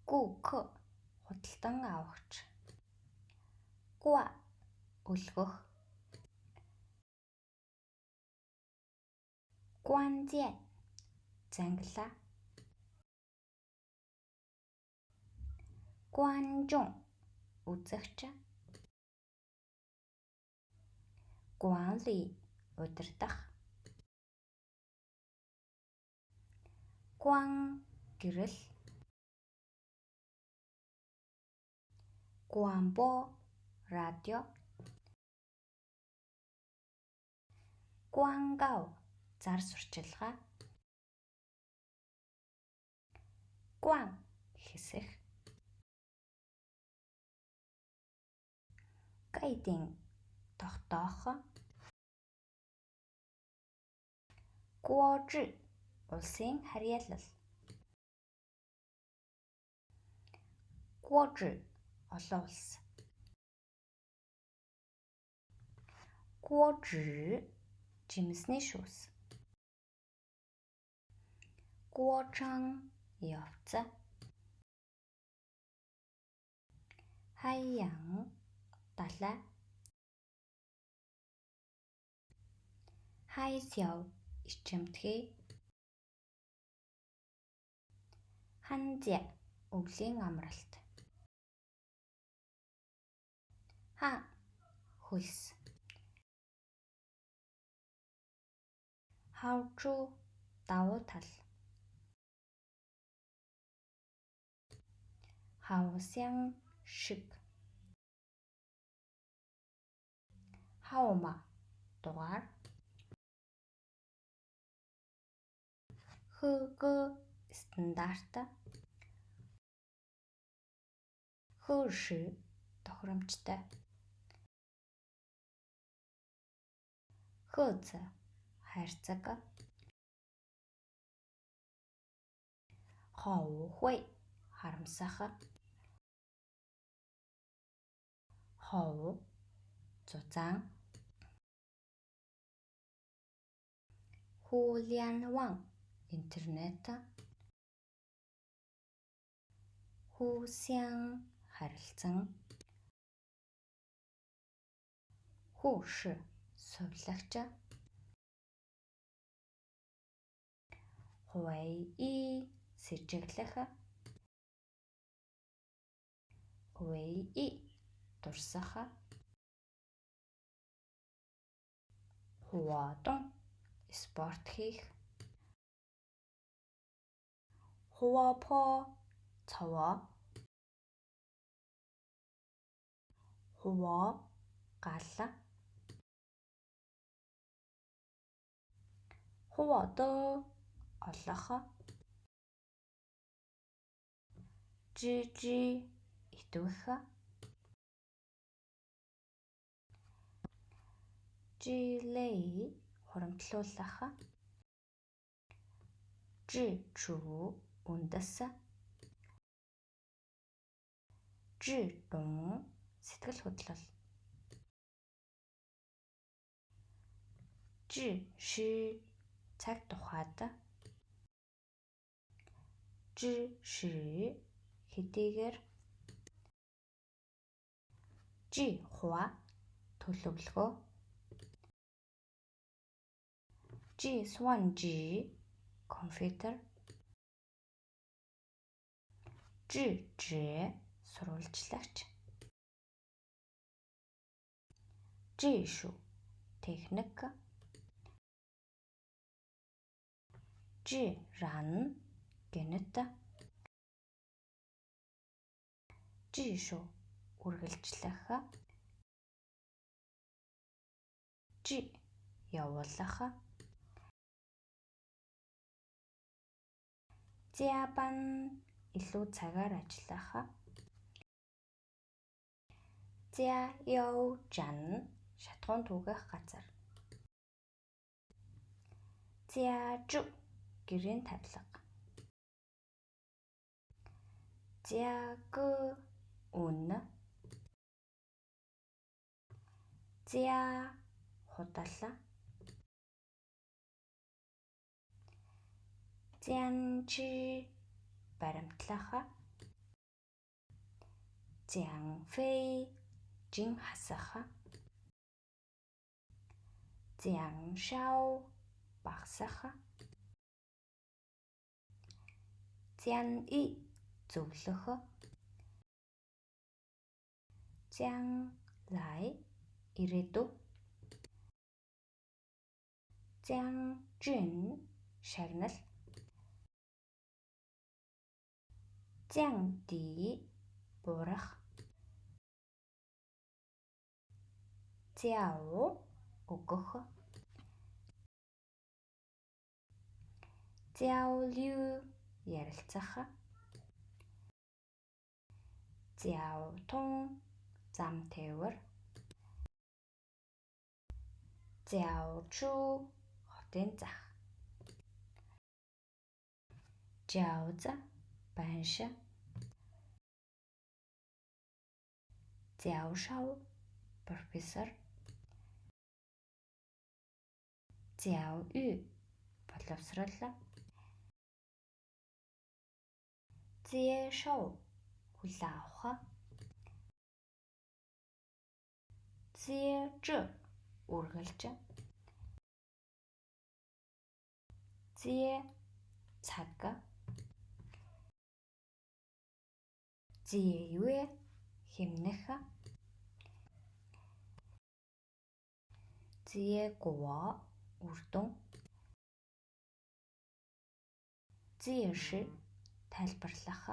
Гүүк худалдан авахч. Гуа үлгөх. Гуанзян зангилаа. Гуанжун үзэгч. Гуанли удирдах. Гуан гэрэл. Гуанбо радио. Гуангау зар сурчилгаа. Гуан хэсэх. Гайдин тогтоох. Гуожи улсын харьяалал. Гуожи олон улс. Гуожи жимсний шүүс. Гуочан явц. Хайян далай. Хайсяв ичимтгий. Ханзя өвлийн амралт. Хан хөлс. Хавчу давуу тал. Хавсян шиг. Хаума дугаар. Хөгö стандарт. Хөөши тохиромжтой. Хөөц хайрцаг. Хоухуй харамсах. Хов зузаан. Хулианван интернет. Хусян харилцан. Хуши сувлагч. Хуайи сэжиглэх. Хуайи дурсах. Хуадон спорт хийх. Хуапо цаваа. Хуа гал. Хуадо олох. Жижи итвэх. Жилей хуримтлуулах. Жичү үндэс. Жидун сэтгэл хөдлөл. Жиши цаг тухайд. Жиши хэдийгээр. Жихуа төлөвлөгөө. Жисванжи компьютер. Жижи сурвалжлагч. Жишу техник. Жиран гэнэт. Жишу үргэлжлэх. Жи явуулах. Зябан илүү цагаар ажиллах. Зя яв жан шатхуун түгэх газар. Зяжу гэрийн тавилга. Зягы үн. Зя худал. Зянжи баримтлах. Giang Fei Jing Hasaha Giang Shao Багсаха Giang Y Зөвлөхө Giang Lai Ирээдүй Giang Jun Шагнал Giang Di Буурах Jiao Өгөх Jiao Liu Ярилцах Jiao Tong Зам тээвэр Jiao Chu Хотын зах Jiaozi Банши Jiao Shao Профессор Jiao Yu боловсрол Jie Shao хүлээн авах Jie Zhe үргэлж Jie цаг Jie Yue хэмнэх Jie Guo үрдүн Jie Shi тайлбарлах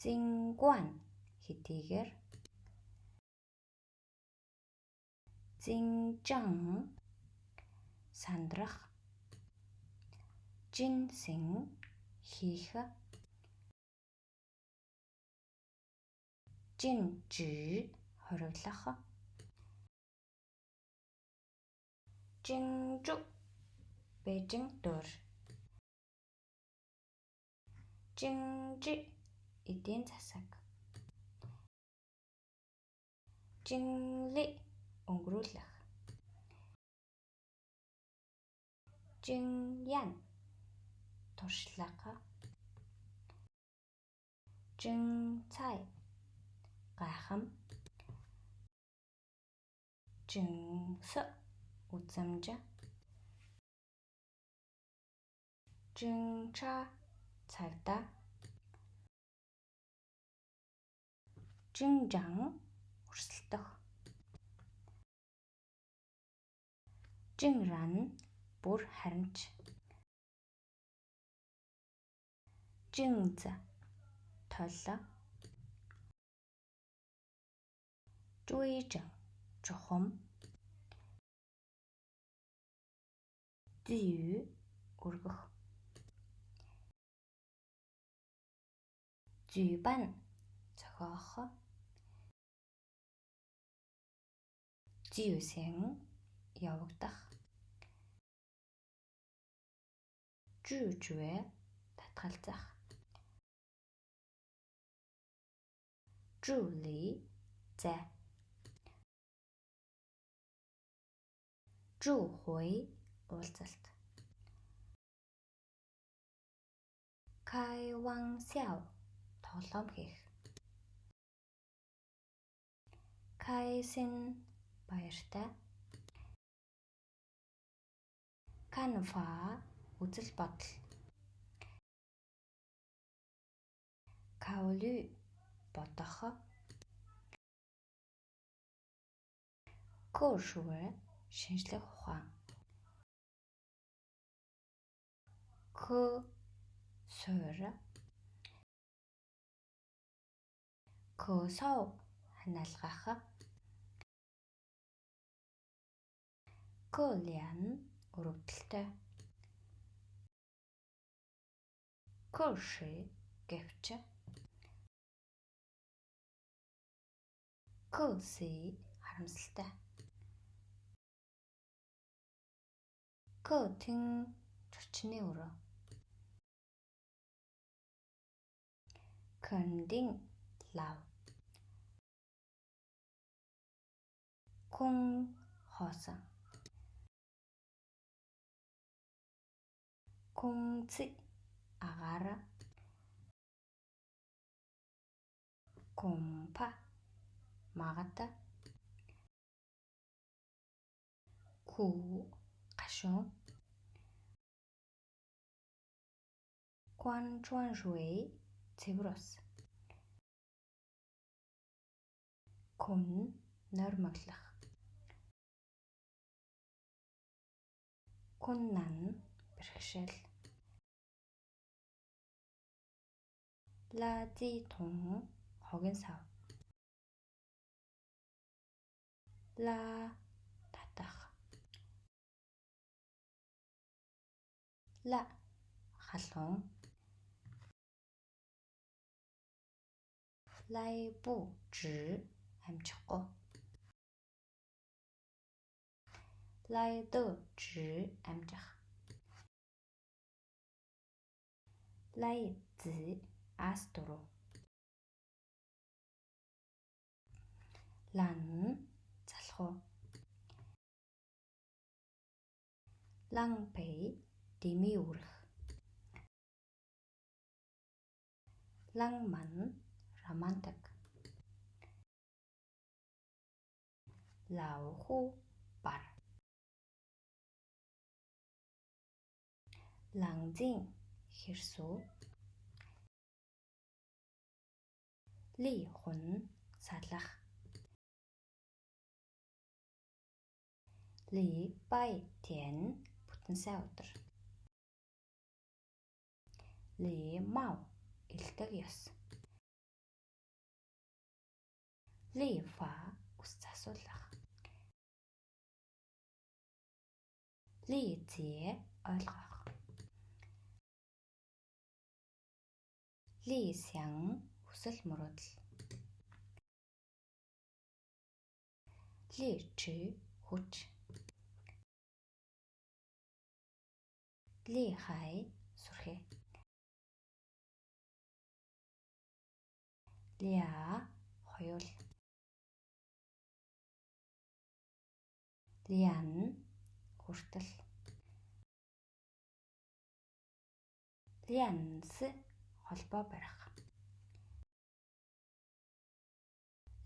Jingguan хэдийгээр Jingzhang сандрах Ginseng хийх Jinzhi хориглох Jingzhou Бээжин дуур Jingzhi эдийн засаг Jingli өнгөрүүлэх Jingyan туршлага Jingcai гайхам Jingse үзэмж Jingcha цагдаа Jingzhang өрсөлдөх Jingran бүр харимж Jingzi толло Zhuizhen чухам Ziyu өргөх Züban зохиох Зиюсэн явагдах Жужue татгалзах Жули зай Жухуй уулзалт Кайвансяо тоглоом хийх Кайсин баяртай Канфа үзэл бодол Каолю бодох Кошуэ шинжлэх ухаан К суур Көсөө ханиалгах Көлиан өрөвдөлтэй Көши гэвч Көси харамсалтай Көтин зөрчний өрөө Көндин лав Кун хоосон Кунци агаар 곰파 마가타 구 가숑 관주안수이 제브로스 곰 нормаглах 곤난 бэрхшээл лази тун хогийн сав ла татах ла халуун лайбу жи амжихгүй лайдо жи амжих лайзи ас дуруу лан залхуу ланпэй дими үрэх лангман романтик лауху бар лангзин хэрсүү ли хун салах ли бай тэн бүтэн сай өдөр ли мав элдэг ёс ли фа ус засуулах ли зээ ойлгох ли сян хүсэл мөрөөдөл ли чи хүч ли хай сүрхээ ля хоёул лян хүртэл лянс холбоо барих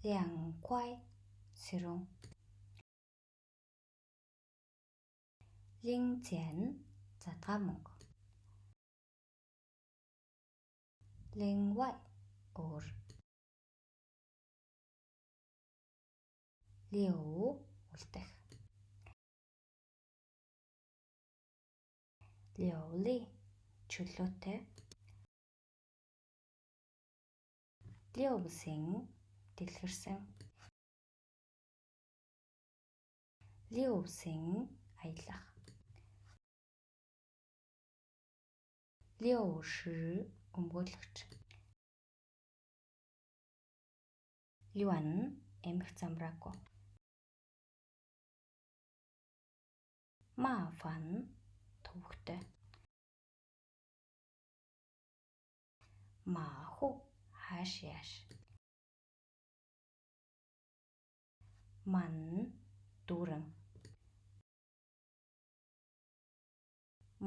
лянгуай сэрүүн линзян задгаа мөнгө лингвай өөр лиу үлдэх лиули чөлөөтэй лиувсын дэлгэрсэн лиувсын аялах лиуши өмгөөлөгч лиуан эмх замбраагүй мафан төвөгтэй маху хааш яаш ман дүүрэн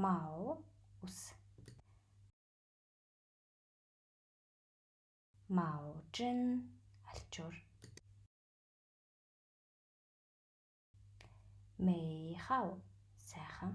мау ус маужин алчуур мэйхав сайхан